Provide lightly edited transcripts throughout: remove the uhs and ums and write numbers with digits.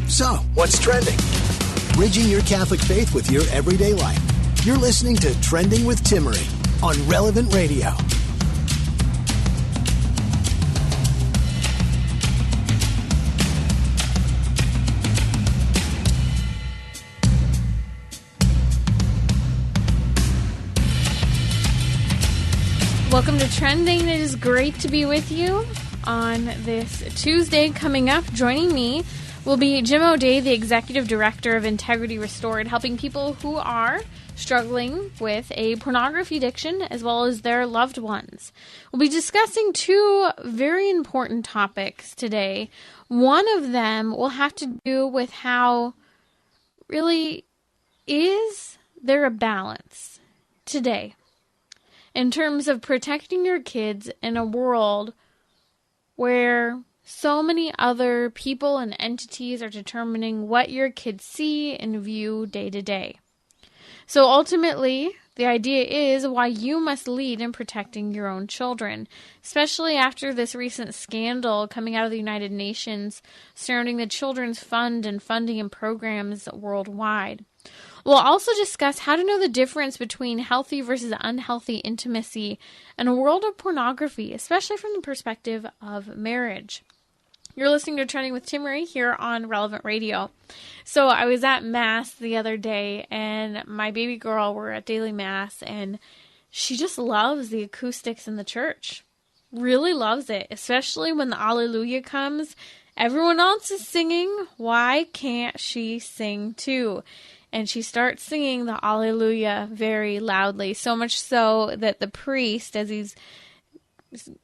So, what's trending? Bridging your Catholic faith with your everyday life. You're listening to Trending with Timmerie on Relevant Radio. Welcome to Trending. It is great to be with you on this Tuesday coming up. Joining me will be Jim O'Day, the Executive Director of Integrity Restored, helping people who are struggling with a pornography addiction as well as their loved ones. We'll be discussing two very important topics today. One of them will have to do with how really is there a balance today in terms of protecting your kids in a world where so many other people and entities are determining what your kids see and view day to day. So ultimately, the idea is why you must lead in protecting your own children, especially after this recent scandal coming out of the United Nations surrounding the Children's Fund and funding and programs worldwide. We'll also discuss how to know the difference between healthy versus unhealthy intimacy in a world of pornography, especially from the perspective of marriage. You're listening to Trending with Timmerie here on Relevant Radio. So I was at Mass the other day, and my baby girl were at daily Mass, and she just loves the acoustics in the church. Really loves it, especially when the Alleluia comes. Everyone else is singing. Why can't she sing too? And she starts singing the Alleluia very loudly, so much so that the priest, as he's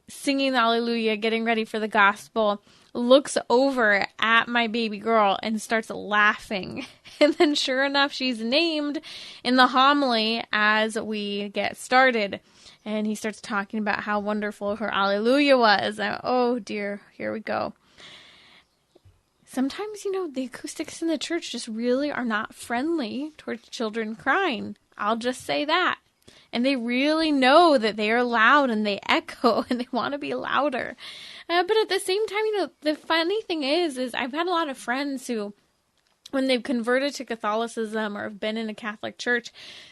singing the Alleluia, getting ready for the gospel, looks over at my baby girl and starts laughing. And then sure enough, she's named in the homily as we get started. And he starts talking about how wonderful her Alleluia was. And, oh dear, here we go. Sometimes, the acoustics in the church just really are not friendly towards children crying. I'll just say that. And they really know that they are loud and they echo and they want to be louder. But at the same time, the funny thing is I've had a lot of friends who, when they've converted to Catholicism or have been in a Catholic church,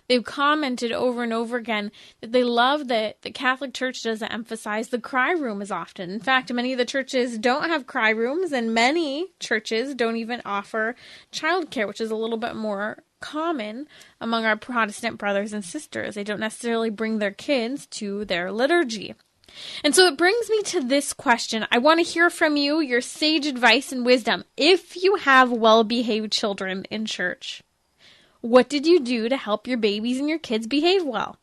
they've commented over and over again that they love that the Catholic Church doesn't emphasize the cry room as often. In fact, many of the churches don't have cry rooms, and many churches don't even offer childcare, which is a little bit more common among our Protestant brothers and sisters. They don't necessarily bring their kids to their liturgy. And so it brings me to this question. I want to hear from you, your sage advice and wisdom. If you have well-behaved children in church, what did you do to help your babies and your kids behave well?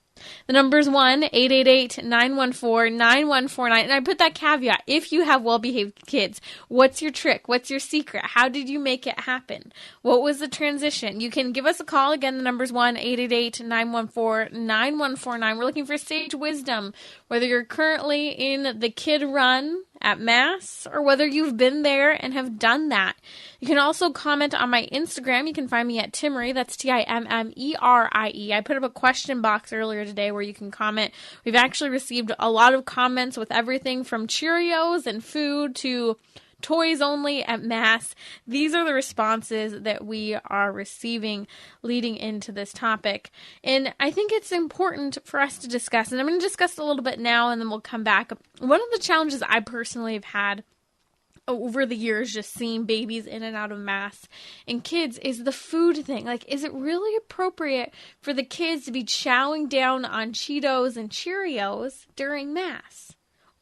The number is 1-888-914-9149. And I put that caveat, if you have well-behaved kids, what's your trick? What's your secret? How did you make it happen? What was the transition? You can give us a call. Again, the number is 1-888-914-9149. We're looking for sage wisdom, whether you're currently in the kid run at Mass or whether you've been there and have done that. You can also comment on my Instagram. You can find me at Timmerie. That's Timmerie. I put up a question box earlier today where you can comment. We've actually received a lot of comments with everything from Cheerios and food to toys only at Mass. These are the responses that we are receiving leading into this topic. And I think it's important for us to discuss, and I'm going to discuss a little bit now and then we'll come back. One of the challenges I personally have had over the years just seeing babies in and out of Mass and kids is the food thing. Like, is it really appropriate for the kids to be chowing down on Cheetos and Cheerios during Mass?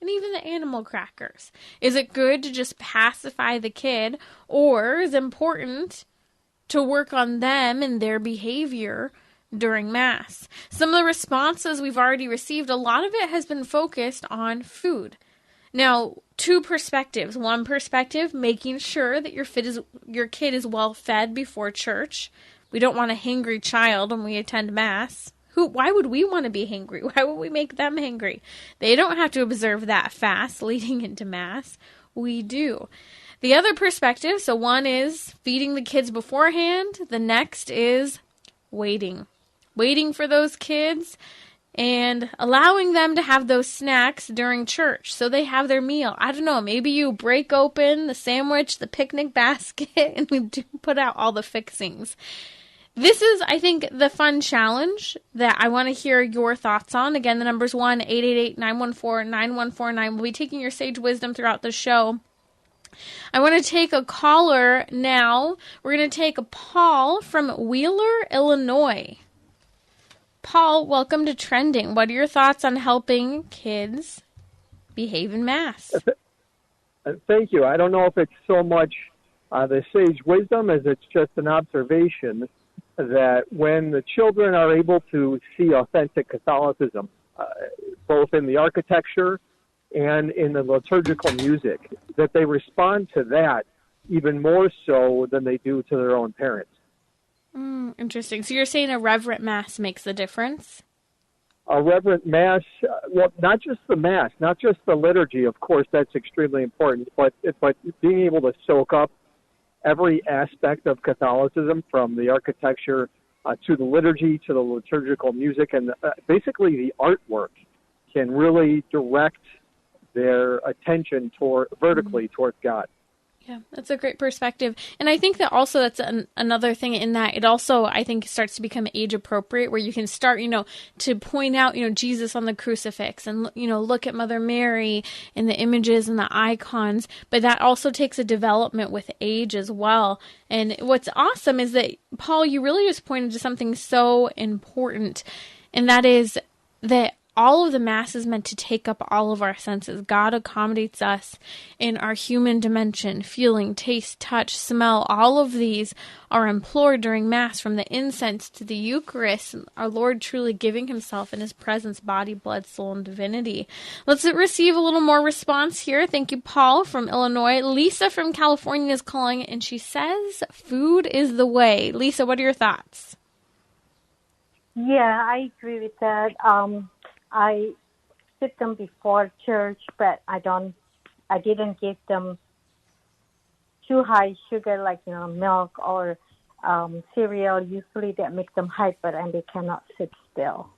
And even the animal crackers. Is it good to just pacify the kid, or is it important to work on them and their behavior during Mass? Some of the responses we've already received, a lot of it has been focused on food. Now, two perspectives. One perspective, making sure that your kid is well fed before church. We don't want a hangry child when we attend Mass. Why would we want to be hangry? Why would we make them hangry? They don't have to observe that fast leading into Mass. We do. The other perspective, so one is feeding the kids beforehand. The next is waiting. Waiting for those kids and allowing them to have those snacks during church so they have their meal. I don't know, maybe you break open the sandwich, the picnic basket, and we do put out all the fixings. This is, I think, the fun challenge that I want to hear your thoughts on. Again, the number's 1-888-914-9149. We'll be taking your sage wisdom throughout the show. I want to take a caller now. We're going to take Paul from Wheeler, Illinois. Paul, welcome to Trending. What are your thoughts on helping kids behave in Mass? Thank you. I don't know if it's so much the sage wisdom as it's just an observation that when the children are able to see authentic Catholicism, both in the architecture and in the liturgical music, that they respond to that even more so than they do to their own parents. Interesting. So you're saying a reverent Mass makes the difference? A reverent Mass, well, not just the Mass, not just the liturgy, of course, that's extremely important, but being able to soak up every aspect of Catholicism, from the architecture to the liturgy to the liturgical music, and basically the artwork can really direct their attention vertically towards God. Yeah, that's a great perspective. And I think that also that's another thing in that it also, I think, starts to become age appropriate, where you can start, to point out, Jesus on the crucifix and, look at Mother Mary and the images and the icons. But that also takes a development with age as well. And what's awesome is that, Paul, you really just pointed to something so important. And that is that all of the Mass is meant to take up all of our senses. God accommodates us in our human dimension, feeling, taste, touch, smell. All of these are implored during Mass, from the incense to the Eucharist, our Lord truly giving himself in his presence, body, blood, soul, and divinity. Let's receive a little more response here. Thank you, Paul from Illinois. Lisa from California is calling, and she says, food is the way. Lisa, what are your thoughts? Yeah, I agree with that. I sit them before church, but I didn't give them too high sugar, like, milk or cereal. Usually that makes them hyper and they cannot sit still.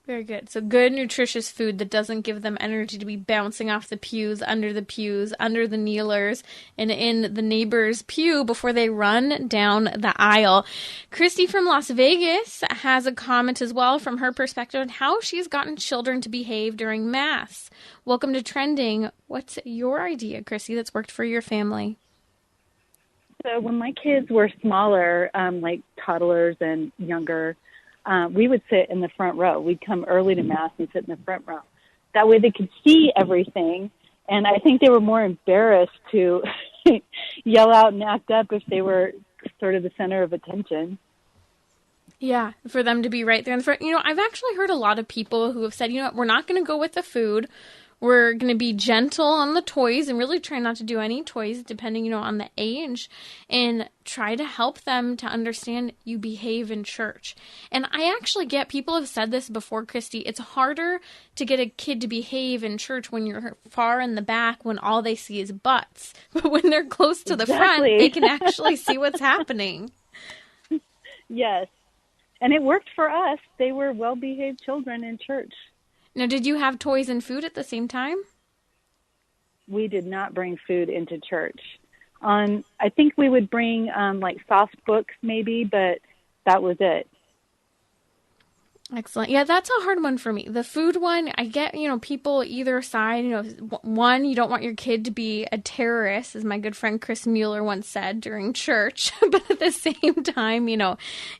Very good. So good, nutritious food that doesn't give them energy to be bouncing off the pews, under the kneelers, and in the neighbor's pew before they run down the aisle. Christy from Las Vegas has a comment as well from her perspective on how she's gotten children to behave during Mass. Welcome to Trending. What's your idea, Christy, that's worked for your family? So when my kids were smaller, like toddlers and younger, we would sit in the front row. We'd come early to Mass and sit in the front row. That way they could see everything. And I think they were more embarrassed to yell out and act up if they were sort of the center of attention. Yeah, for them to be right there in the front. I've actually heard a lot of people who have said, we're not going to go with the food. We're going to be gentle on the toys and really try not to do any toys depending, on the age, and try to help them to understand you behave in church. And I actually get, people have said this before, Christy, it's harder to get a kid to behave in church when you're far in the back, when all they see is butts. But when they're close to the front, they can actually see what's happening. Yes. And it worked for us. They were well-behaved children in church. Now, did you have toys and food at the same time? We did not bring food into church. I think we would bring like soft books maybe, but that was it. Excellent. Yeah, that's a hard one for me. The food one, I get, people either side, one, you don't want your kid to be a terrorist, as my good friend Chris Mueller once said during church. But at the same time,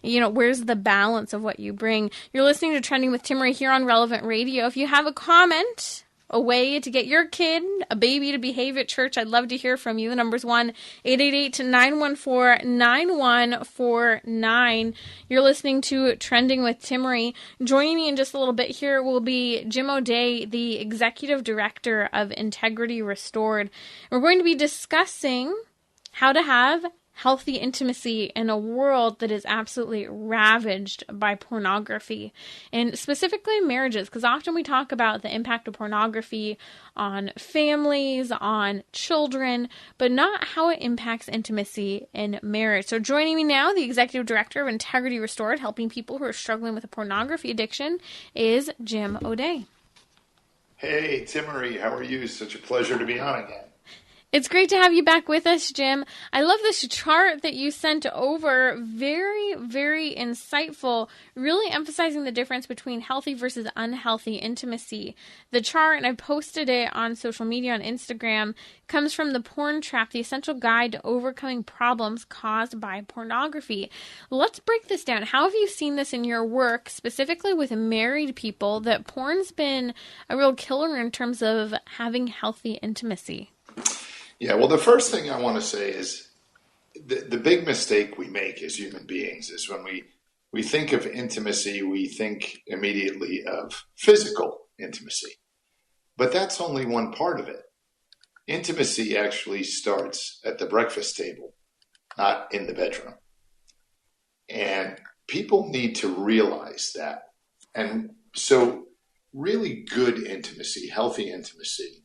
where's the balance of what you bring? You're listening to Trending with Timmerie here on Relevant Radio. If you have a comment, a way to get your kid, a baby, to behave at church, I'd love to hear from you. The number's 1-888-914-9149. You're listening to Trending with Timmerie. Joining me in just a little bit here will be Jim O'Day, the Executive Director of Integrity Restored. We're going to be discussing how to have healthy intimacy in a world that is absolutely ravaged by pornography, and specifically marriages, because often we talk about the impact of pornography on families, on children, but not how it impacts intimacy in marriage. So joining me now, the Executive Director of Integrity Restored, helping people who are struggling with a pornography addiction, is Jim O'Day. Hey, Timmerie, how are you? Such a pleasure to be on again. It's great to have you back with us, Jim. I love this chart that you sent over. Very, very insightful, really emphasizing the difference between healthy versus unhealthy intimacy. The chart, and I posted it on social media on Instagram, comes from The Porn Trap, the essential guide to overcoming problems caused by pornography. Let's break this down. How have you seen this in your work, specifically with married people, that porn's been a real killer in terms of having healthy intimacy? Yeah, well, the first thing I want to say is the big mistake we make as human beings is when we think of intimacy, we think immediately of physical intimacy. But that's only one part of it. Intimacy actually starts at the breakfast table, not in the bedroom. And people need to realize that. And so really good intimacy, healthy intimacy,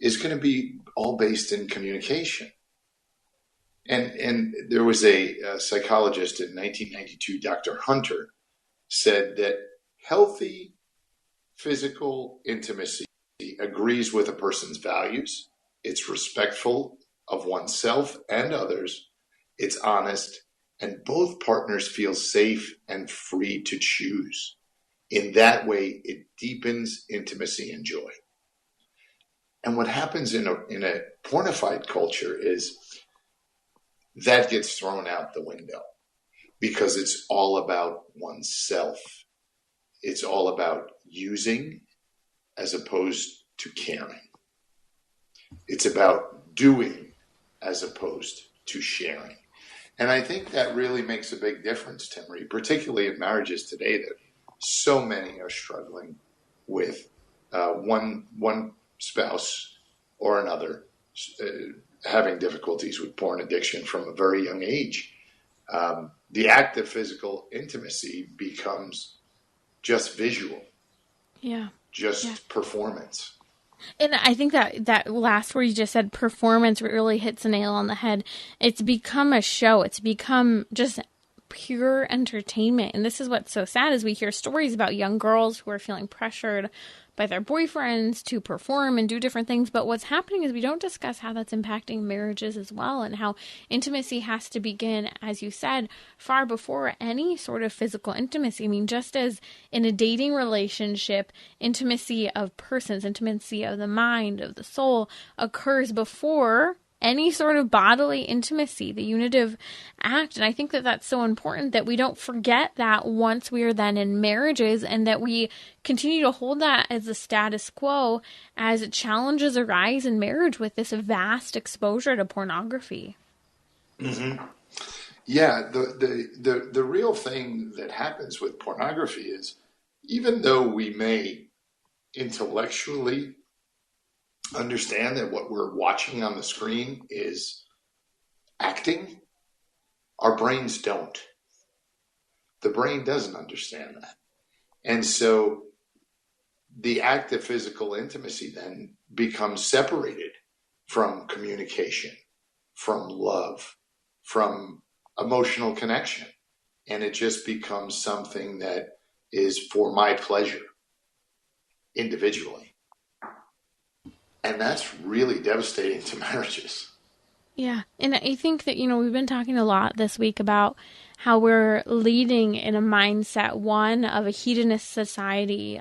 is going to be all based in communication. And there was a psychologist in 1992, Dr. Hunter, said that healthy physical intimacy agrees with a person's values, it's respectful of oneself and others, it's honest, and both partners feel safe and free to choose. In that way, it deepens intimacy and joy. And what happens in a pornified culture is that gets thrown out the window because it's all about oneself. It's all about using as opposed to caring. It's about doing as opposed to sharing. And I think that really makes a big difference, Timmerie, particularly in marriages today that so many are struggling with one spouse or another having difficulties with porn addiction from a very young age. The act of physical intimacy becomes just visual, performance. And I think that last word you just said, performance, really hits the nail on the head. It's become a show. It's become just pure entertainment. And this is what's so sad is we hear stories about young girls who are feeling pressured by their boyfriends to perform and do different things. But what's happening is we don't discuss how that's impacting marriages as well, and how intimacy has to begin, as you said, far before any sort of physical intimacy. I mean, just as in a dating relationship, intimacy of persons, intimacy of the mind, of the soul occurs before any sort of bodily intimacy, the unitive act. And I think that that's so important that we don't forget that once we are then in marriages, and that we continue to hold that as the status quo as challenges arise in marriage with this vast exposure to pornography. Mm-hmm. Yeah, the real thing that happens with pornography is, even though we may intellectually understand that what we're watching on the screen is acting, our brains don't. The brain doesn't understand that. And so the act of physical intimacy then becomes separated from communication, from love, from emotional connection. And it just becomes something that is for my pleasure individually. And that's really devastating to marriages. Yeah. And I think that, we've been talking a lot this week about how we're leading in a mindset, one, of a hedonist society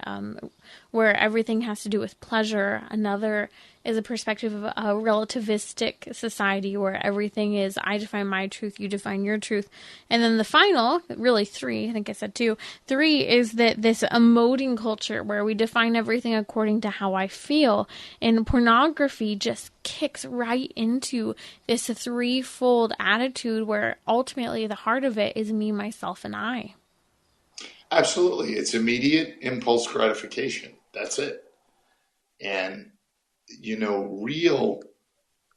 where everything has to do with pleasure. Another is a perspective of a relativistic society where everything is, I define my truth, you define your truth. And then the final, really three, I think I said two, three is that this emoting culture where we define everything according to how I feel. And pornography just kicks right into this threefold attitude where ultimately the heart of it is me, myself, and I. Absolutely. It's immediate impulse gratification. That's it. And real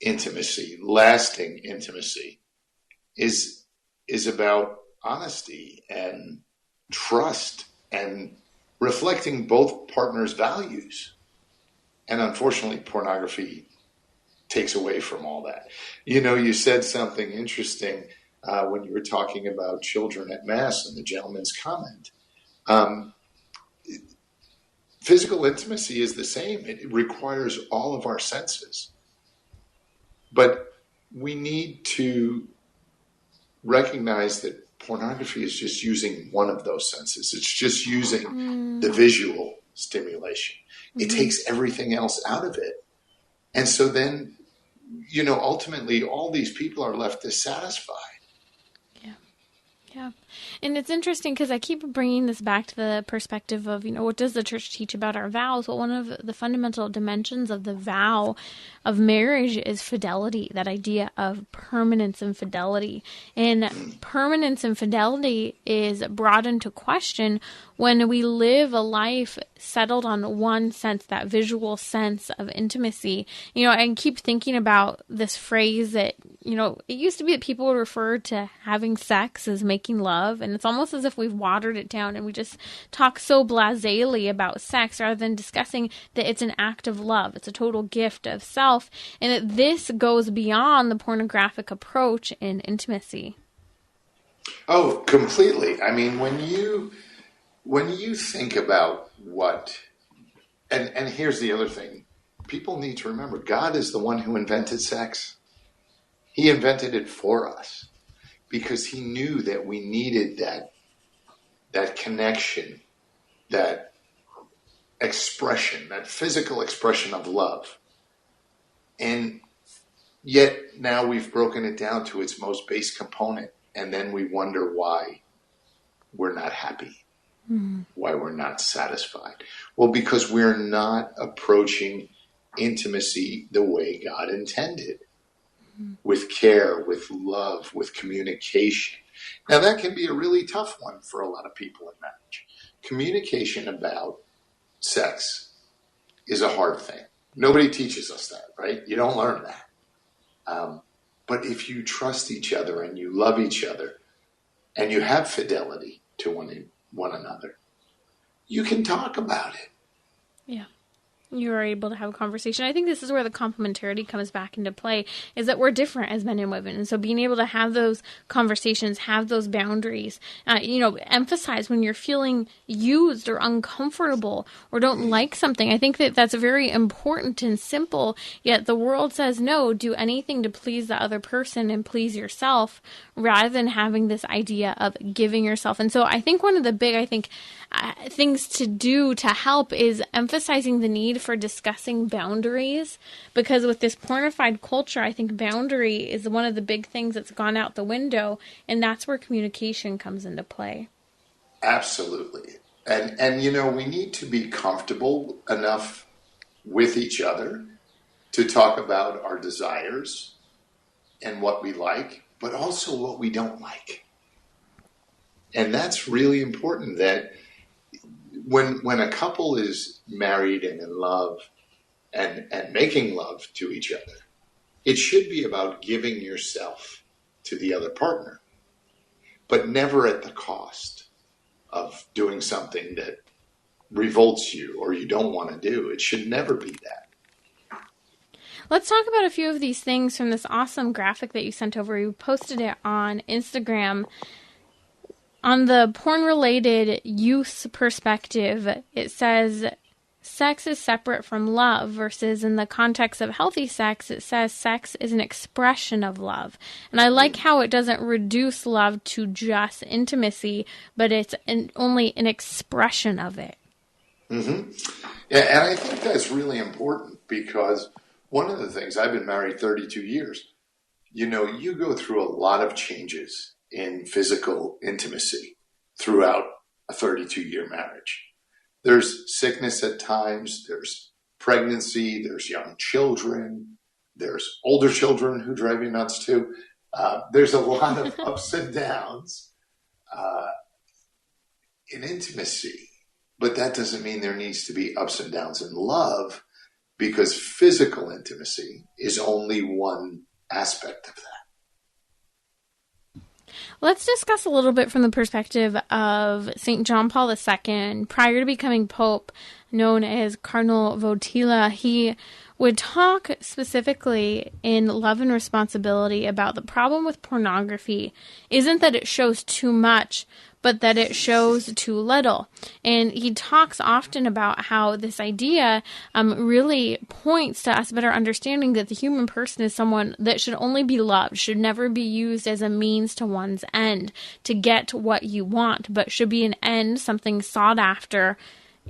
intimacy, lasting intimacy, is about honesty and trust and reflecting both partners' values. And unfortunately, pornography takes away from all that. You said something interesting when you were talking about children at Mass and the gentleman's comment. Physical intimacy is the same. It requires all of our senses. But we need to recognize that pornography is just using one of those senses. It's just using the visual stimulation. It takes everything else out of it. And so then, ultimately all these people are left dissatisfied. Yeah. And it's interesting because I keep bringing this back to the perspective of, what does the church teach about our vows? Well, one of the fundamental dimensions of the vow of marriage is fidelity, that idea of permanence and fidelity. And permanence and fidelity is brought into question when we live a life settled on one sense, that visual sense of intimacy. I keep thinking about this phrase that, it used to be that people would refer to having sex as making love, and it's almost as if we've watered it down and we just talk so blasely about sex rather than discussing that it's an act of love. It's a total gift of self, and that this goes beyond the pornographic approach in intimacy. Oh, completely. I mean, when you think about what, and here's the other thing, people need to remember, God is the one who invented sex. He invented it for us because he knew that we needed that connection, that expression, that physical expression of love. And yet now we've broken it down to its most base component, and then we wonder why we're not happy, why we're not satisfied. Well, because we're not approaching intimacy the way God intended. With care, with love, with communication. Now, that can be a really tough one for a lot of people in marriage. Communication about sex is a hard thing. Nobody teaches us that, right? You don't learn that. But if you trust each other and you love each other and you have fidelity to one another, you can talk about it. Yeah. You are able to have a conversation. I think this is where the complementarity comes back into play, is that we're different as men and women. And so being able to have those conversations, have those boundaries, emphasize when you're feeling used or uncomfortable or don't like something. I think that that's very important and simple, yet the world says, no, do anything to please the other person and please yourself rather than having this idea of giving yourself. And so I think one of the big, things to do to help is emphasizing the need for discussing boundaries, because with this pornified culture, I think boundary is one of the big things that's gone out the window, and that's where communication comes into play. Absolutely. And we need to be comfortable enough with each other to talk about our desires and what we like, but also what we don't like. And that's really important, that when a couple is married and in love and making love to each other, it should be about giving yourself to the other partner, but never at the cost of doing something that revolts you or you don't want to do. It should never be that. Let's talk about a few of these things from this awesome graphic that you sent over. You posted it on Instagram. On the porn-related use perspective, it says sex is separate from love, versus in the context of healthy sex, it says sex is an expression of love. And I like how it doesn't reduce love to just intimacy, but it's only an expression of it. Mm-hmm. Yeah, and I think that's really important, because one of the things, I've been married 32 years, you go through a lot of changes in physical intimacy throughout a 32-year marriage. There's sickness at times, there's pregnancy, there's young children, there's older children who drive you nuts too. There's a lot of ups and downs in intimacy, but that doesn't mean there needs to be ups and downs in love, because physical intimacy is only one aspect of that. Let's discuss a little bit from the perspective of St. John Paul II. Prior to becoming Pope, known as Cardinal Wojtyla, he would talk specifically in Love and Responsibility about the problem with pornography isn't that it shows too much, but that it shows too little. And he talks often about how this idea really points to us better understanding that the human person is someone that should only be loved, should never be used as a means to one's end to get what you want, but should be an end, something sought after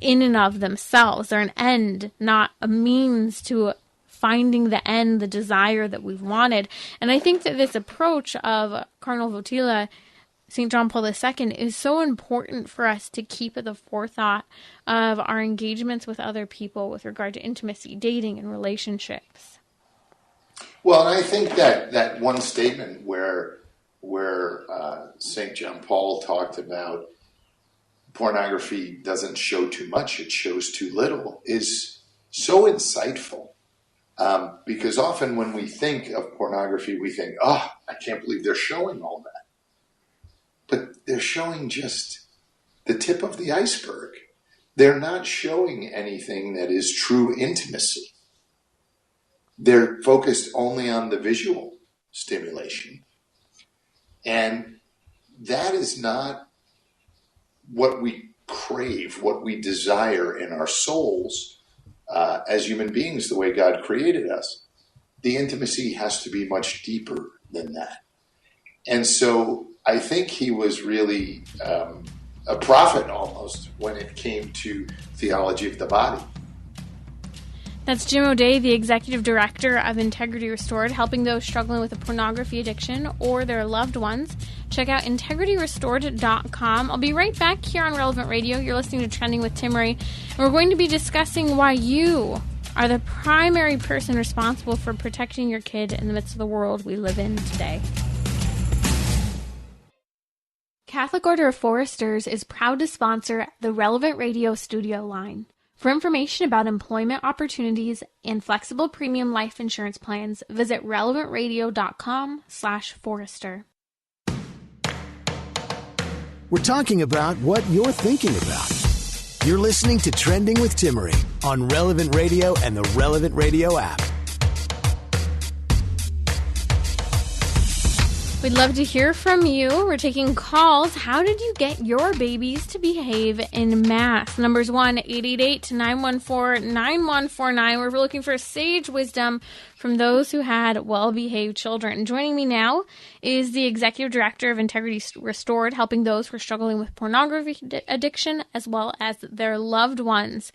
in and of themselves. They're an end, not a means to finding the end, the desire that we've wanted. And I think that this approach of Cardinal Wojtyla, St. John Paul II, is so important for us to keep at the forethought of our engagements with other people with regard to intimacy, dating, and relationships. Well, and I think that one statement where St. John Paul talked about pornography doesn't show too much, it shows too little, is so insightful. Because often when we think of pornography, we think, oh, I can't believe they're showing all that. But they're showing just the tip of the iceberg. They're not showing anything that is true intimacy. They're focused only on the visual stimulation. And that is not what we crave, what we desire in our souls as human beings, the way God created us. The intimacy has to be much deeper than that. And so I think he was really a prophet almost when it came to theology of the body. That's Jim O'Day, the Executive Director of Integrity Restored, helping those struggling with a pornography addiction or their loved ones. Check out integrityrestored.com. I'll be right back here on Relevant Radio. You're listening to Trending with Timmerie, and we're going to be discussing why you are the primary person responsible for protecting your kid in the midst of the world we live in today. Catholic Order of Foresters is proud to sponsor the Relevant Radio studio line. For information about employment opportunities and flexible premium life insurance plans, visit relevantradio.com/Forester. We're talking about what you're thinking about. You're listening to Trending with Timmerie on Relevant Radio and the Relevant Radio app. We'd love to hear from you. We're taking calls. How did you get your babies to behave in mass? Numbers 1-888-914-9149. We're looking for sage wisdom from those who had well-behaved children. Joining me now is the Executive Director of Integrity Restored, helping those who are struggling with pornography addiction as well as their loved ones.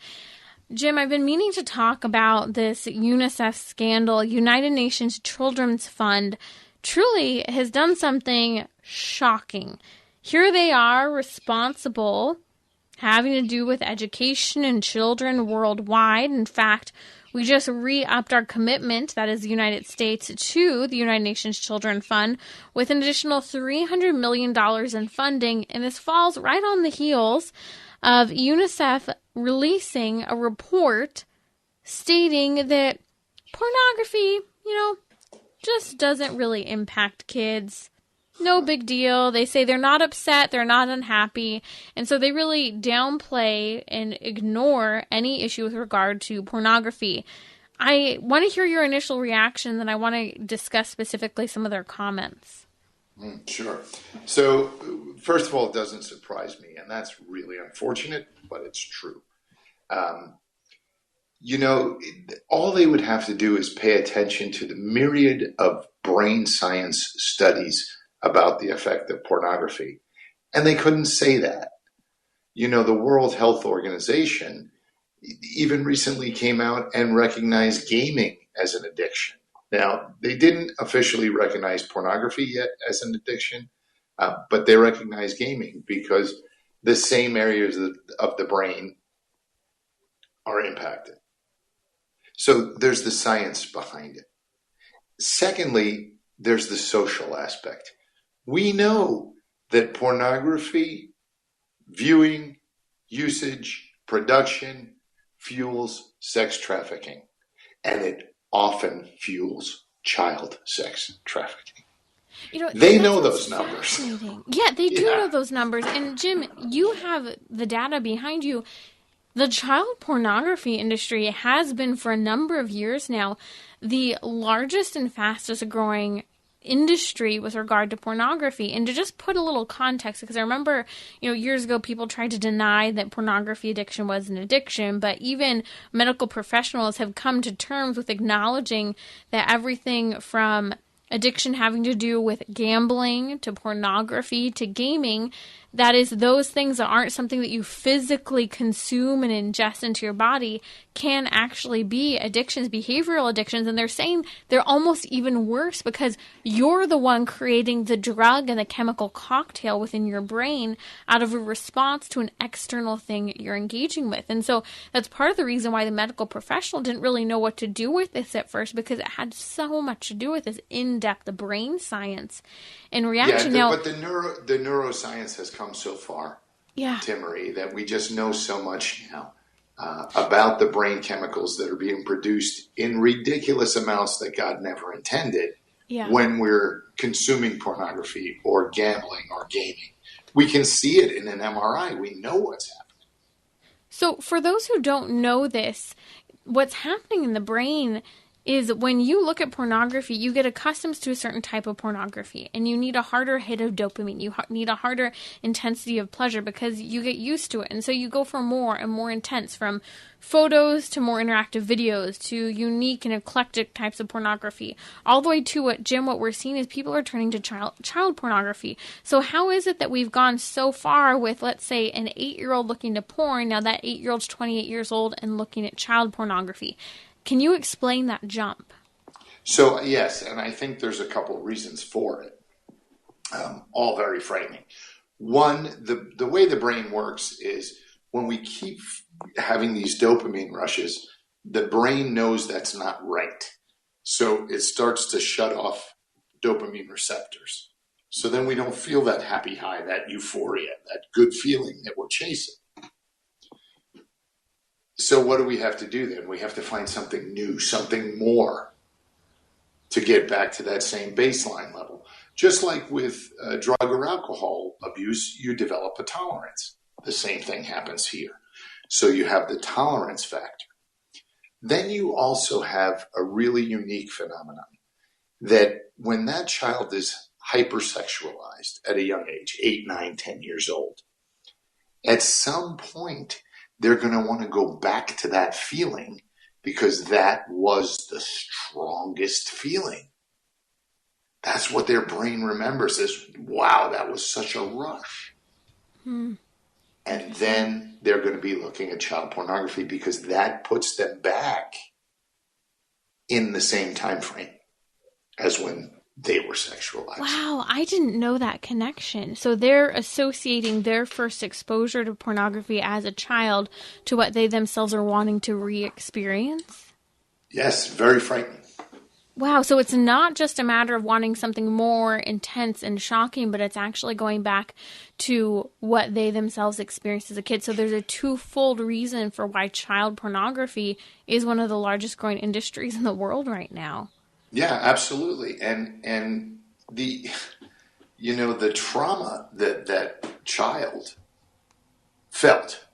Jim, I've been meaning to talk about this UNICEF scandal. United Nations Children's Fund truly has done something shocking. Here they are responsible, having to do with education and children worldwide. In fact, we just re-upped our commitment, that is the United States, to the United Nations Children Fund with an additional $300 million in funding. And this falls right on the heels of UNICEF releasing a report stating that pornography, just doesn't really impact kids. No big deal. They say they're not upset, they're not unhappy, and so they really downplay and ignore any issue with regard to pornography. I want to hear your initial reaction, then I want to discuss specifically some of their comments. Sure. So, first of all, it doesn't surprise me, and that's really unfortunate, but it's true. All they would have to do is pay attention to the myriad of brain science studies about the effect of pornography. And they couldn't say that. The World Health Organization even recently came out and recognized gaming as an addiction. Now, they didn't officially recognize pornography yet as an addiction, but they recognize gaming because the same areas of the brain are impacted. So there's the science behind it. Secondly, there's the social aspect. We know that pornography, viewing, usage, production fuels sex trafficking, and it often fuels child sex trafficking. They know those numbers. Yeah, they do know those numbers. And Jim, you have the data behind you. The child pornography industry has been for a number of years now the largest and fastest growing industry with regard to pornography. And to just put a little context, because I remember, years ago people tried to deny that pornography addiction was an addiction, but even medical professionals have come to terms with acknowledging that everything from addiction having to do with gambling to pornography to gaming, that is, those things that aren't something that you physically consume and ingest into your body can actually be addictions, behavioral addictions. And they're saying they're almost even worse because you're the one creating the drug and the chemical cocktail within your brain out of a response to an external thing you're engaging with. And so that's part of the reason why the medical professional didn't really know what to do with this at first, because it had so much to do with this in-depth brain science and reaction. But the neuroscience has come so far, Timmerie, that we just know so much now about the brain chemicals that are being produced in ridiculous amounts that God never intended when we're consuming pornography or gambling or gaming. We can see it in an MRI. We know what's happening. So for those who don't know this, what's happening in the brain is when you look at pornography, you get accustomed to a certain type of pornography, and you need a harder hit of dopamine. You need a harder intensity of pleasure because you get used to it. And so you go for more and more intense, from photos to more interactive videos to unique and eclectic types of pornography, all the way to what we're seeing is people are turning to child pornography. So how is it that we've gone so far with, let's say, an 8-year-old looking to porn, now that 8-year-old's 28 years old and looking at child pornography? Can you explain that jump? So, yes, and I think there's a couple of reasons for it, all very frightening. One, the way the brain works is when we keep having these dopamine rushes, the brain knows that's not right. So it starts to shut off dopamine receptors. So then we don't feel that happy high, that euphoria, that good feeling that we're chasing. So what do we have to do then? We have to find something new, something more to get back to that same baseline level. Just like with drug or alcohol abuse, you develop a tolerance. The same thing happens here. So you have the tolerance factor. Then you also have a really unique phenomenon that when that child is hypersexualized at a young age, 8, 9, 10 years old, at some point, they're going to want to go back to that feeling because that was the strongest feeling. That's what their brain remembers is, wow, that was such a rush. And then they're going to be looking at child pornography because that puts them back in the same time frame as when they were sexualized. Wow, I didn't know that connection. So they're associating their first exposure to pornography as a child to what they themselves are wanting to re-experience? Yes, very frightening. Wow, so it's not just a matter of wanting something more intense and shocking, but it's actually going back to what they themselves experienced as a kid. So there's a twofold reason for why child pornography is one of the largest growing industries in the world right now. Yeah, absolutely. And the trauma that child felt,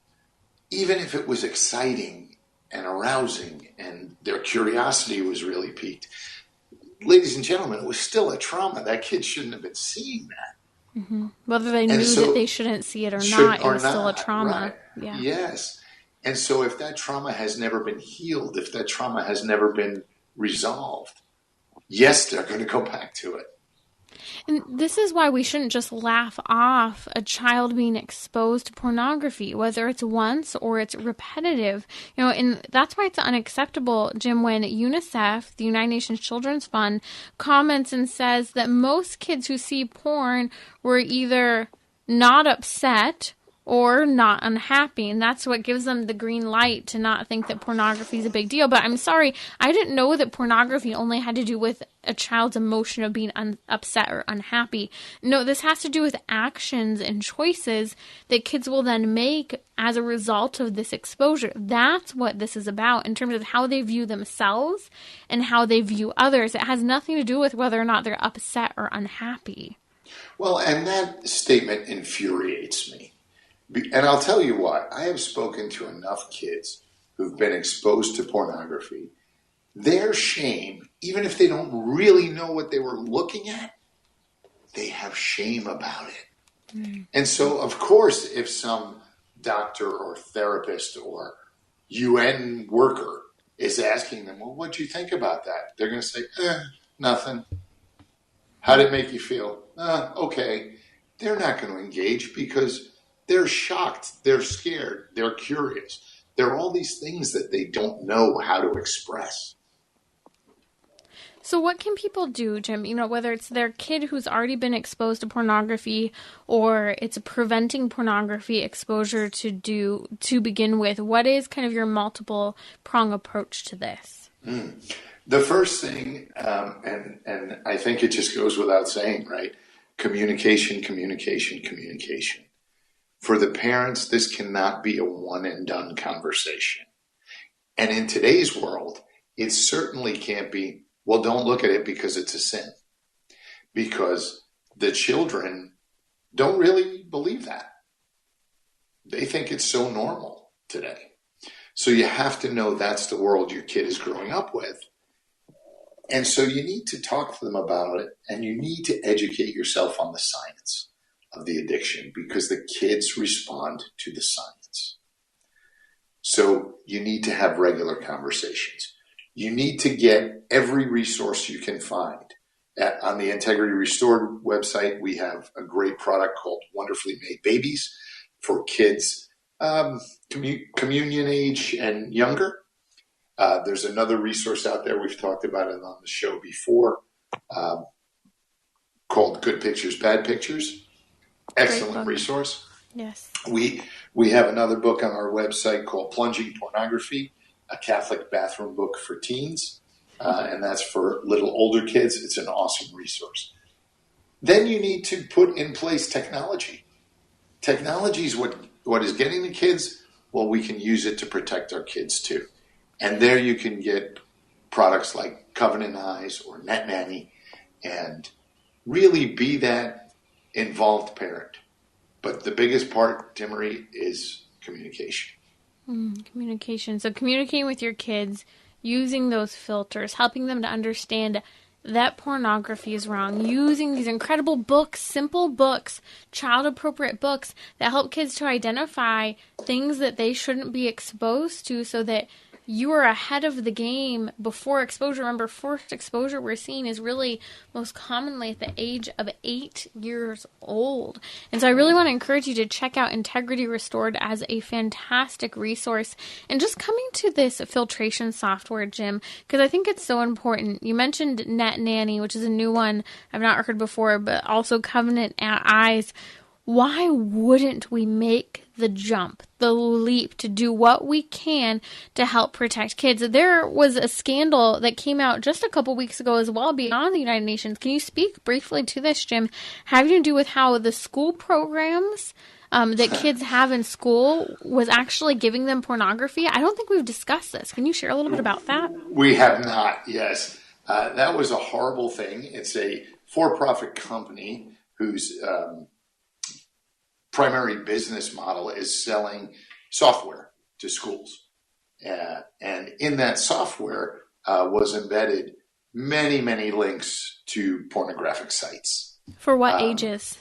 even if it was exciting and arousing and their curiosity was really piqued, ladies and gentlemen, it was still a trauma. That kid shouldn't have been seeing that. Mm-hmm. Whether they knew that they shouldn't see it or not, it was still a trauma. Right. Yeah. Yes. And so if that trauma has never been healed, if that trauma has never been resolved, yes, they're going to go back to it. And this is why we shouldn't just laugh off a child being exposed to pornography, whether it's once or it's repetitive. And that's why it's unacceptable, Jim, when UNICEF, the United Nations Children's Fund, comments and says that most kids who see porn were either not upset or not unhappy. And that's what gives them the green light to not think that pornography is a big deal. But I'm sorry, I didn't know that pornography only had to do with a child's emotion of being upset or unhappy. No, this has to do with actions and choices that kids will then make as a result of this exposure. That's what this is about in terms of how they view themselves and how they view others. It has nothing to do with whether or not they're upset or unhappy. Well, and that statement infuriates me. And I'll tell you why. I have spoken to enough kids who've been exposed to pornography. Their shame, even if they don't really know what they were looking at, they have shame about it. Mm. And so, of course, if some doctor or therapist or UN worker is asking them, well, what'd you think about that? They're going to say, nothing. How did it make you feel? Okay. They're not going to engage because they're shocked, they're scared, they're curious. There are all these things that they don't know how to express. So what can people do, Jim? Whether it's their kid who's already been exposed to pornography or it's preventing pornography exposure to begin with, what is kind of your multiple prong approach to this? The first thing, and I think it just goes without saying, right? Communication. For the parents, this cannot be a one and done conversation. And in today's world, it certainly can't be, well, don't look at it because it's a sin. Because the children don't really believe that. They think it's so normal today. So you have to know that's the world your kid is growing up with. And so you need to talk to them about it, and you need to educate yourself on the science of the addiction because the kids respond to the science. So you need to have regular conversations. You need to get every resource you can find. On the Integrity Restored website, we have a great product called Wonderfully Made Babies for kids communion age and younger. There's another resource out there, we've talked about it on the show before, called Good Pictures, Bad Pictures. Excellent resource. Yes. We have another book on our website called Plunging Pornography, a Catholic bathroom book for teens, and that's for little older kids. It's an awesome resource. Then you need to put in place technology. Technology is what is getting the kids. Well, we can use it to protect our kids too. And there you can get products like Covenant Eyes or Net Nanny and really be that involved parent. But the biggest part, Timmerie, is communication. Communication. So communicating with your kids, using those filters, helping them to understand that pornography is wrong, using these incredible books, simple books, child-appropriate books that help kids to identify things that they shouldn't be exposed to so that you are ahead of the game before exposure. Remember, first exposure we're seeing is really most commonly at the age of 8 years old. And so I really want to encourage you to check out Integrity Restored as a fantastic resource. And just coming to this filtration software, Jim, because I think it's so important. You mentioned Net Nanny, which is a new one I've not heard before, but also Covenant Eyes. Why wouldn't we make the jump, the leap to do what we can to help protect kids? There was a scandal that came out just a couple weeks ago as well beyond the United Nations. Can you speak briefly to this, Jim, having to do with how the school programs that kids have in school was actually giving them pornography? I don't think we've discussed this. Can you share a little bit about that? We have not, yes. That was a horrible thing. It's a for-profit company whose primary business model is selling software to schools. And in that software was embedded many, many links to pornographic sites. For what ages?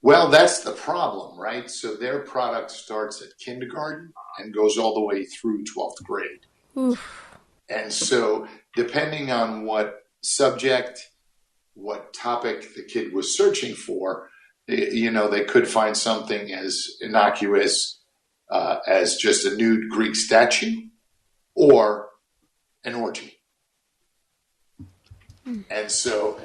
Well, that's the problem, right? So their product starts at kindergarten and goes all the way through 12th grade. Oof. And so depending on what subject, what topic the kid was searching for, they could find something as innocuous as just a nude Greek statue or an orgy. And so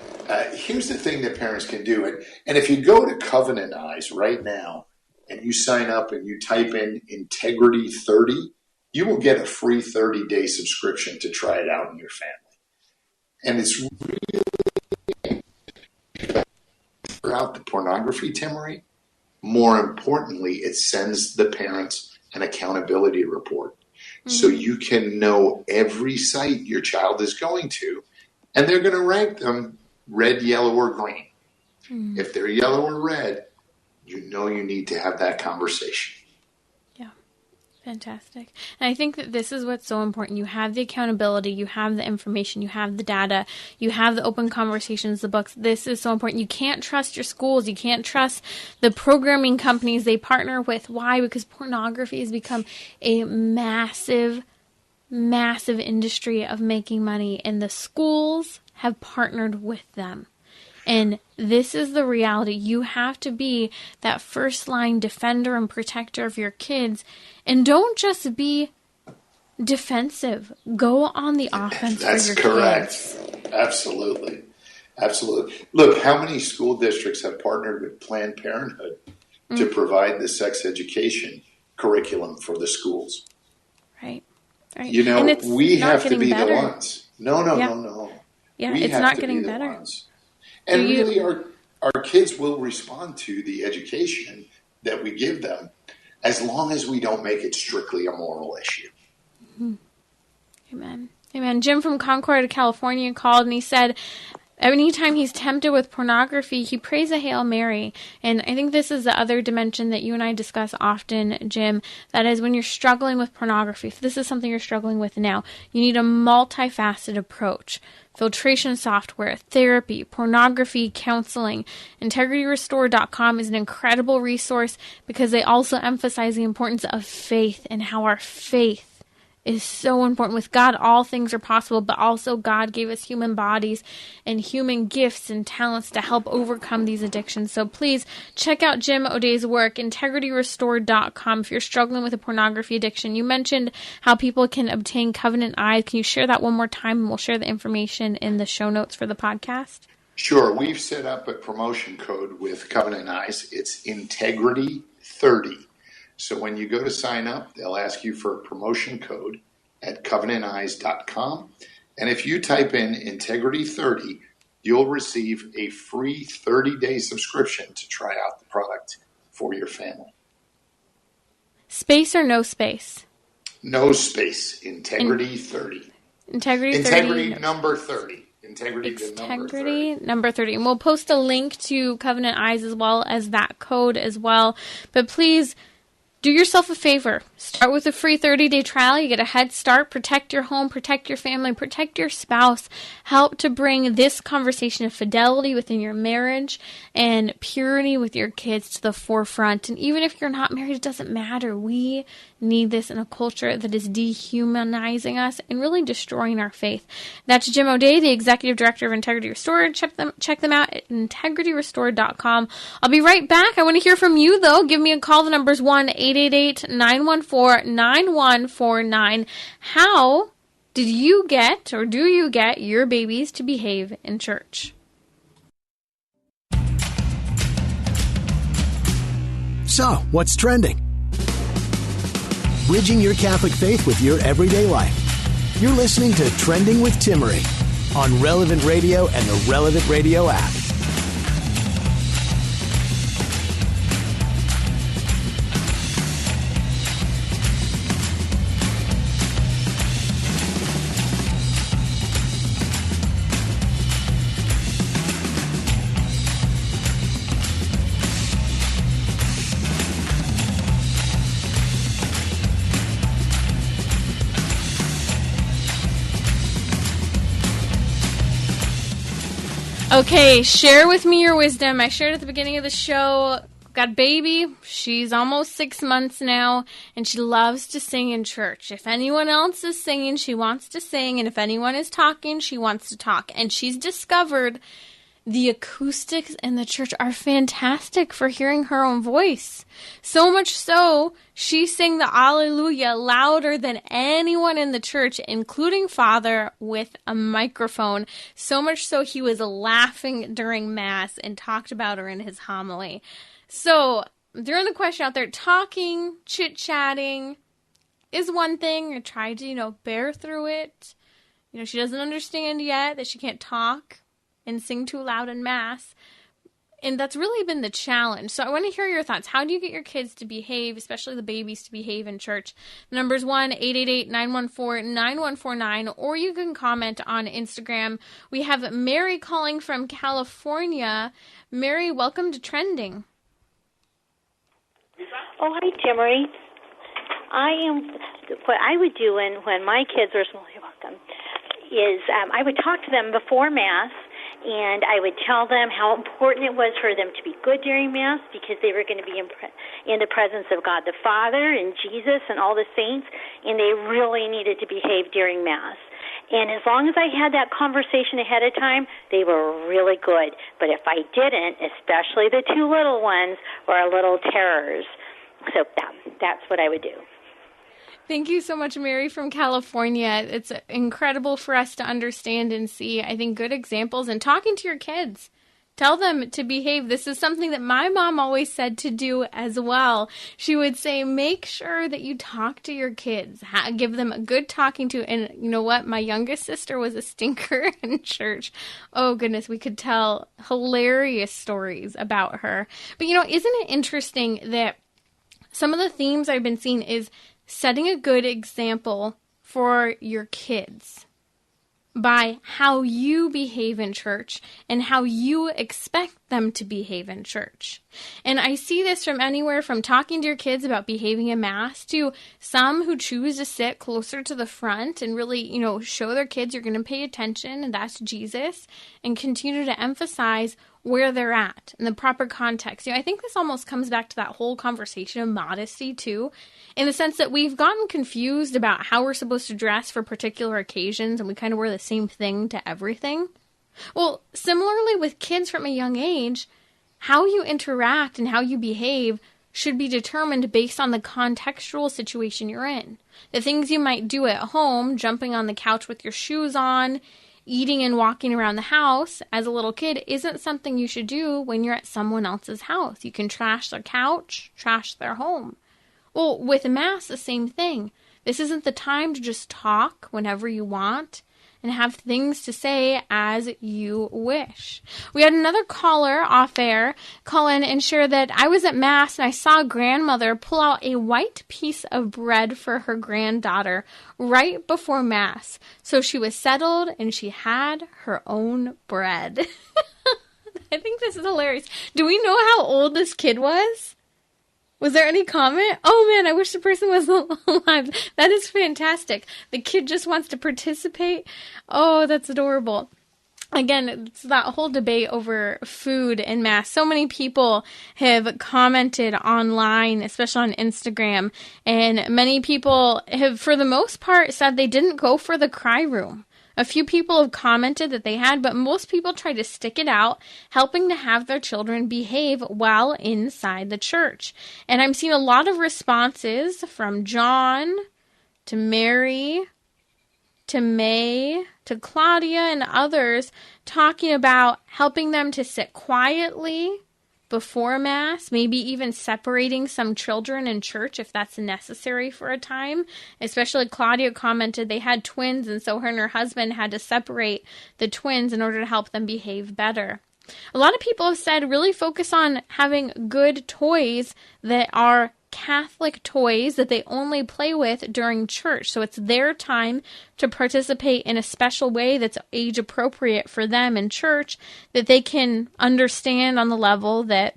here's the thing that parents can do. And if you go to Covenant Eyes right now, and you sign up and you type in Integrity 30, you will get a free 30-day subscription to try it out in your family. And it's really throughout the pornography, Timmerie. More importantly, it sends the parents an accountability report. So you can know every site your child is going to, and they're going to rank them red, yellow, or green. If they're yellow or red, you know you need to have that conversation. Yeah, fantastic. And I think that this is what's so important. You have the accountability, you have the information, you have the data, you have the open conversations, the books. This is so important. You can't trust your schools. You can't trust the programming companies they partner with. Why? Because pornography has become a massive industry of making money, and the schools have partnered with them. And this is the reality. You have to be that first line defender and protector of your kids. And don't just be defensive. Go on the offense for your kids. That's correct. Absolutely. Absolutely. Look, how many school districts have partnered with Planned Parenthood to provide the sex education curriculum for the schools? Right. You know, we have to be the ones. No. Yeah, we it's have not to getting be the better. ones. And really, our kids will respond to the education that we give them as long as we don't make it strictly a moral issue. Amen. Amen. Jim from Concord, California called and he said, anytime he's tempted with pornography, he prays a Hail Mary. And I think this is the other dimension that you and I discuss often, Jim. That is, when you're struggling with pornography, if this is something you're struggling with now, you need a multifaceted approach. Filtration software, therapy, pornography, counseling. IntegrityRestore.com is an incredible resource because they also emphasize the importance of faith and how our faith is so important. With God, all things are possible, but also God gave us human bodies and human gifts and talents to help overcome these addictions. So please check out Jim O'Day's work, IntegrityRestore.com, if you're struggling with a pornography addiction. You mentioned how people can obtain Covenant Eyes. Can you share that one more time, and we'll share the information in the show notes for the podcast? Sure. We've set up a promotion code with Covenant Eyes. It's Integrity 30. So when you go to sign up, they'll ask you for a promotion code at covenanteyes.com. And if you type in Integrity 30, you'll receive a free 30-day subscription to try out the product for your family. Space or no space? No space. Integrity 30. Integrity 30. Integrity number 30. Integrity number 30. And we'll post a link to Covenant Eyes as well as that code as well. But please do yourself a favor. Start with a free 30-day trial. You get a head start. Protect your home, protect your family, protect your spouse. Help to bring this conversation of fidelity within your marriage and purity with your kids to the forefront. And even if you're not married, it doesn't matter. We need this in a culture that is dehumanizing us and really destroying our faith. That's Jim O'Day, the Executive Director of Integrity Restored. Check them out at integrityrestored.com. I'll be right back. I want to hear from you, though. Give me a call. The number's 1-888-914-9149. How did you get, or do you get, your babies to behave in church? So, what's trending? Bridging your Catholic faith with your everyday life. You're listening to Trending with Timmerie on Relevant Radio and the Relevant Radio app. Okay, share with me your wisdom. I shared at the beginning of the show, got a baby. She's almost 6 months now, and she loves to sing in church. If anyone else is singing, she wants to sing, and if anyone is talking, she wants to talk. And she's discovered the acoustics in the church are fantastic for hearing her own voice. So much so, she sang the Alleluia louder than anyone in the church, including Father, with a microphone. So much so, he was laughing during Mass and talked about her in his homily. So, during the question out there, talking, chit-chatting is one thing. I try to, bear through it. She doesn't understand yet that she can't talk and sing too loud in Mass. And that's really been the challenge. So I want to hear your thoughts. How do you get your kids to behave, especially the babies, to behave in church? The number's 1-888-914-9149, or you can comment on Instagram. We have Mary calling from California. Mary, welcome to Trending. Oh, hi, Timmerie. What I would do when my kids were small, you're welcome, is I would talk to them before Mass, and I would tell them how important it was for them to be good during Mass because they were going to be in the presence of God the Father and Jesus and all the saints, and they really needed to behave during Mass. And as long as I had that conversation ahead of time, they were really good. But if I didn't, especially the two little ones, were little terrors. So that's what I would do. Thank you so much, Mary from California. It's incredible for us to understand and see, I think, good examples. And talking to your kids, tell them to behave. This is something that my mom always said to do as well. She would say, make sure that you talk to your kids. Give them a good talking to. And you know what? My youngest sister was a stinker in church. Oh, goodness. We could tell hilarious stories about her. But, isn't it interesting that some of the themes I've been seeing is setting a good example for your kids by how you behave in church and how you expect them to behave in church. And I see this from anywhere from talking to your kids about behaving in Mass to some who choose to sit closer to the front and really, show their kids you're going to pay attention, and that's Jesus, and continue to emphasize where they're at in the proper context. I think this almost comes back to that whole conversation of modesty too, in the sense that we've gotten confused about how we're supposed to dress for particular occasions, and we kind of wear the same thing to everything. Well, similarly with kids from a young age, how you interact and how you behave should be determined based on the contextual situation you're in. The things you might do at home, jumping on the couch with your shoes on, eating and walking around the house as a little kid, isn't something you should do when you're at someone else's house. You can trash their couch, trash their home. Well, with Mass, the same thing. This isn't the time to just talk whenever you want and have things to say as you wish. We had another caller off air call in and share that I was at Mass and I saw a grandmother pull out a white piece of bread for her granddaughter right before Mass. So she was settled and she had her own bread. I think this is hilarious. Do we know how old this kid was? Was there any comment? Oh man, I wish the person was alive. That is fantastic. The kid just wants to participate. Oh, that's adorable. Again, it's that whole debate over food and Mass. So many people have commented online, especially on Instagram, and many people have, for the most part, said they didn't go for the cry room. A few people have commented that they had, but most people try to stick it out, helping to have their children behave while inside the church. And I'm seeing a lot of responses from John to Mary to May to Claudia and others talking about helping them to sit quietly before Mass, maybe even separating some children in church if that's necessary for a time. Especially Claudia commented they had twins, and so her and her husband had to separate the twins in order to help them behave better. A lot of people have said really focus on having good toys that are Catholic toys that they only play with during church. So it's their time to participate in a special way that's age appropriate for them in church, that they can understand on the level that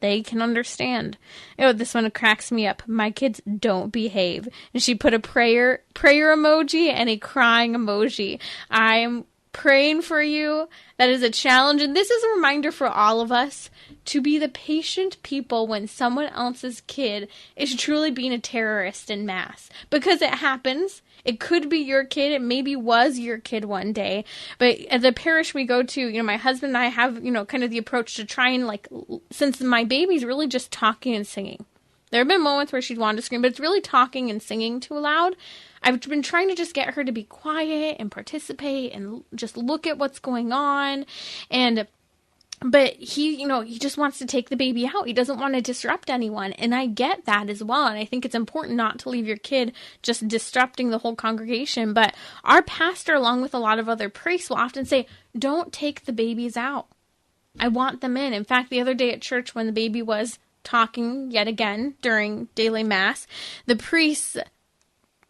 they can understand. This one cracks me up. My kids don't behave. And she put a prayer emoji and a crying emoji. I am praying for you. That is a challenge. And this is a reminder for all of us to be the patient people when someone else's kid is truly being a terrorist in Mass. Because it happens. It could be your kid. It maybe was your kid one day. But at the parish we go to, my husband and I have, kind of the approach to try and, since my baby's really just talking and singing. There have been moments where she'd want to scream, but it's really talking and singing too loud. I've been trying to just get her to be quiet and participate and just look at what's going on. And But he just wants to take the baby out. He doesn't want to disrupt anyone. And I get that as well. And I think it's important not to leave your kid just disrupting the whole congregation. But our pastor, along with a lot of other priests, will often say, don't take the babies out. I want them in. In fact, the other day at church, when the baby was talking yet again during daily mass, the priest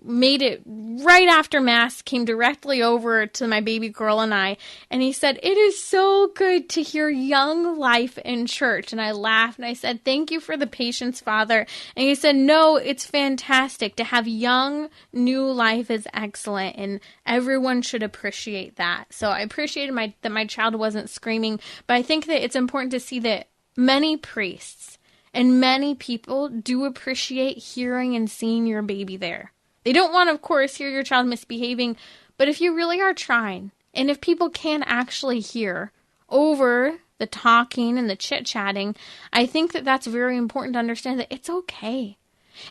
made it right after mass, came directly over to my baby girl and I, and he said, it is so good to hear young life in church. And I laughed and I said, thank you for the patience, Father. And he said, no, it's fantastic to have young, new life is excellent, and everyone should appreciate that. So I appreciated that my child wasn't screaming, but I think that it's important to see that many priests and many people do appreciate hearing and seeing your baby there. They don't want to, of course, hear your child misbehaving, but if you really are trying, and if people can actually hear over the talking and the chit-chatting, I think that that's very important to understand that it's okay.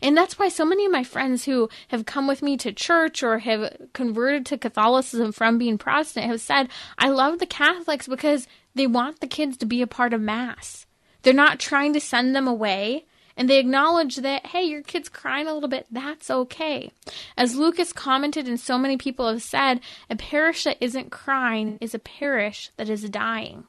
And that's why so many of my friends who have come with me to church or have converted to Catholicism from being Protestant have said, I love the Catholics because they want the kids to be a part of Mass. They're not trying to send them away. And they acknowledge that, hey, your kid's crying a little bit. That's okay. As Lucas commented and so many people have said, a parish that isn't crying is a parish that is dying.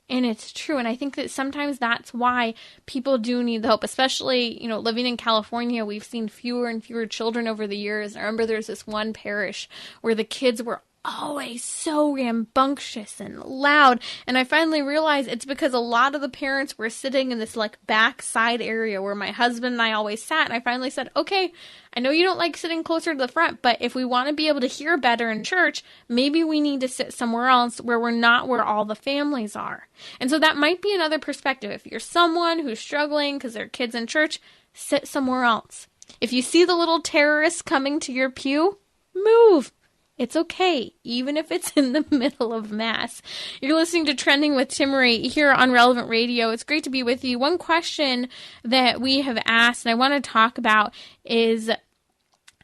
And it's true. And I think that sometimes that's why people do need the hope, especially, living in California. We've seen fewer and fewer children over the years. I remember there's this one parish where the kids were always so rambunctious and loud, and I finally realized it's because a lot of the parents were sitting in this back side area where my husband and I always sat, and I finally said, okay, I know you don't like sitting closer to the front, but if we want to be able to hear better in church, maybe we need to sit somewhere else where we're not where all the families are. And so that might be another perspective. If you're someone who's struggling because there are kids in church, sit somewhere else. If you see the little terrorists coming to your pew, move. It's okay, even if it's in the middle of Mass. You're listening to Trending with Timmerie here on Relevant Radio. It's great to be with you. One question that we have asked and I want to talk about is,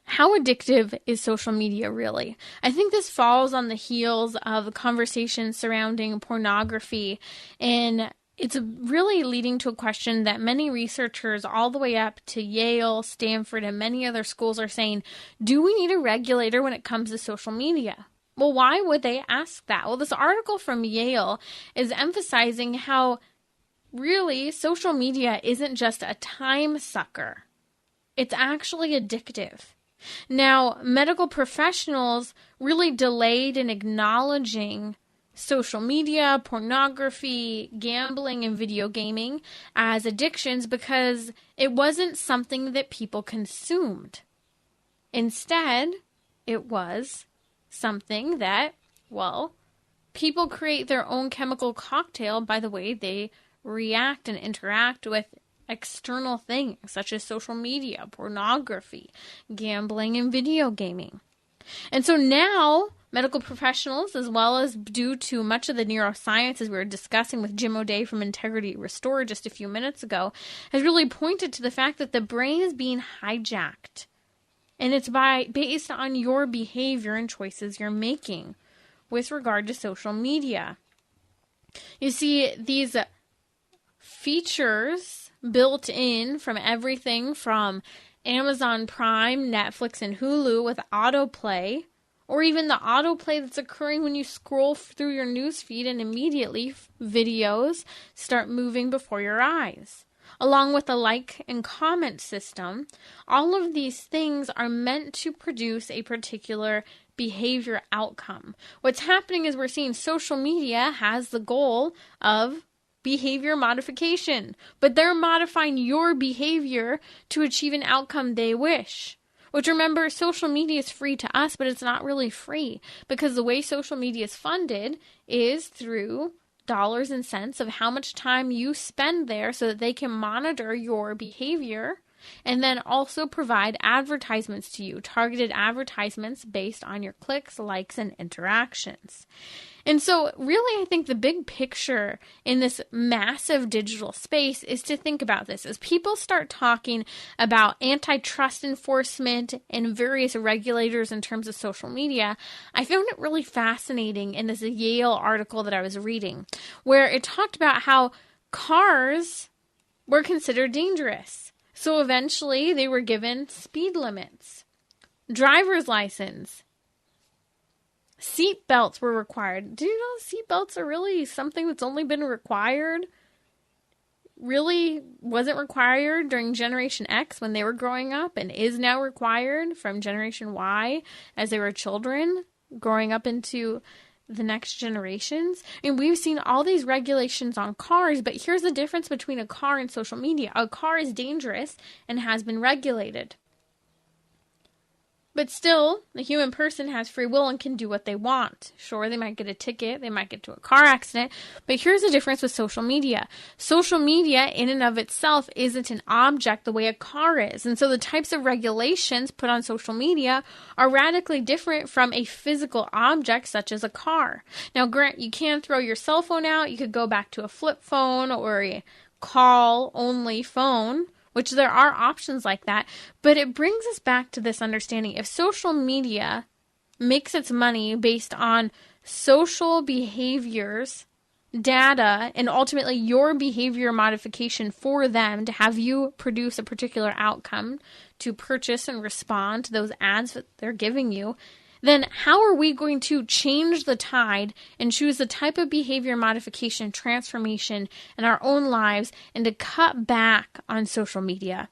how addictive is social media really? I think this falls on the heels of a conversation surrounding pornography, and it's really leading to a question that many researchers all the way up to Yale, Stanford, and many other schools are saying, do we need a regulator when it comes to social media? Well, why would they ask that? Well, this article from Yale is emphasizing how really social media isn't just a time sucker. It's actually addictive. Now, medical professionals really delayed in acknowledging social media, pornography, gambling, and video gaming as addictions because it wasn't something that people consumed. Instead, it was something that, people create their own chemical cocktail by the way they react and interact with external things such as social media, pornography, gambling, and video gaming. And so now, medical professionals, as well as due to much of the neuroscience, as we were discussing with Jim O'Day from Integrity Restored just a few minutes ago, has really pointed to the fact that the brain is being hijacked. And it's based on your behavior and choices you're making with regard to social media. You see, these features built in from everything from Amazon Prime, Netflix, and Hulu with autoplay, or even the autoplay that's occurring when you scroll through your newsfeed and immediately videos start moving before your eyes. Along with the like and comment system, all of these things are meant to produce a particular behavior outcome. What's happening is we're seeing social media has the goal of behavior modification, but they're modifying your behavior to achieve an outcome they wish. Which, remember, social media is free to us, but it's not really free because the way social media is funded is through dollars and cents of how much time you spend there so that they can monitor your behavior and then also provide advertisements to you, targeted advertisements based on your clicks, likes, and interactions. And so really, I think the big picture in this massive digital space is to think about this. As people start talking about antitrust enforcement and various regulators in terms of social media, I found it really fascinating in this Yale article that I was reading, where it talked about how cars were considered dangerous. So eventually they were given speed limits, driver's license, seat belts were required. Do you know seat belts are really something that's only been required? Really wasn't required during Generation X when they were growing up and is now required from Generation Y as they were children growing up into the next generations. And we've seen all these regulations on cars, but here's the difference between a car and social media. A car is dangerous and has been regulated. But still, the human person has free will and can do what they want. Sure, they might get a ticket, they might get to a car accident, but here's the difference with social media. Social media in and of itself isn't an object the way a car is. And so the types of regulations put on social media are radically different from a physical object such as a car. Now, Grant, you can throw your cell phone out. You could go back to a flip phone or a call-only phone, which there are options like that, but it brings us back to this understanding. If social media makes its money based on social behaviors, data, and ultimately your behavior modification for them to have you produce a particular outcome to purchase and respond to those ads that they're giving you, then how are we going to change the tide and choose the type of behavior modification, transformation in our own lives and to cut back on social media?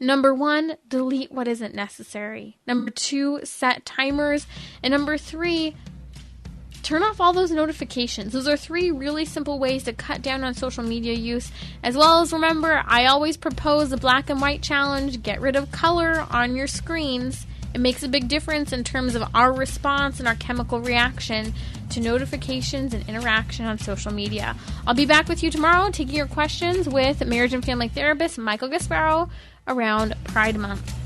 Number 1, delete what isn't necessary. Number 2, set timers. And number 3, turn off all those notifications. Those are 3 really simple ways to cut down on social media use. As well as remember, I always propose the black and white challenge. Get rid of color on your screens. It makes a big difference in terms of our response and our chemical reaction to notifications and interaction on social media. I'll be back with you tomorrow taking your questions with marriage and family therapist Michael Gasparo around Pride Month.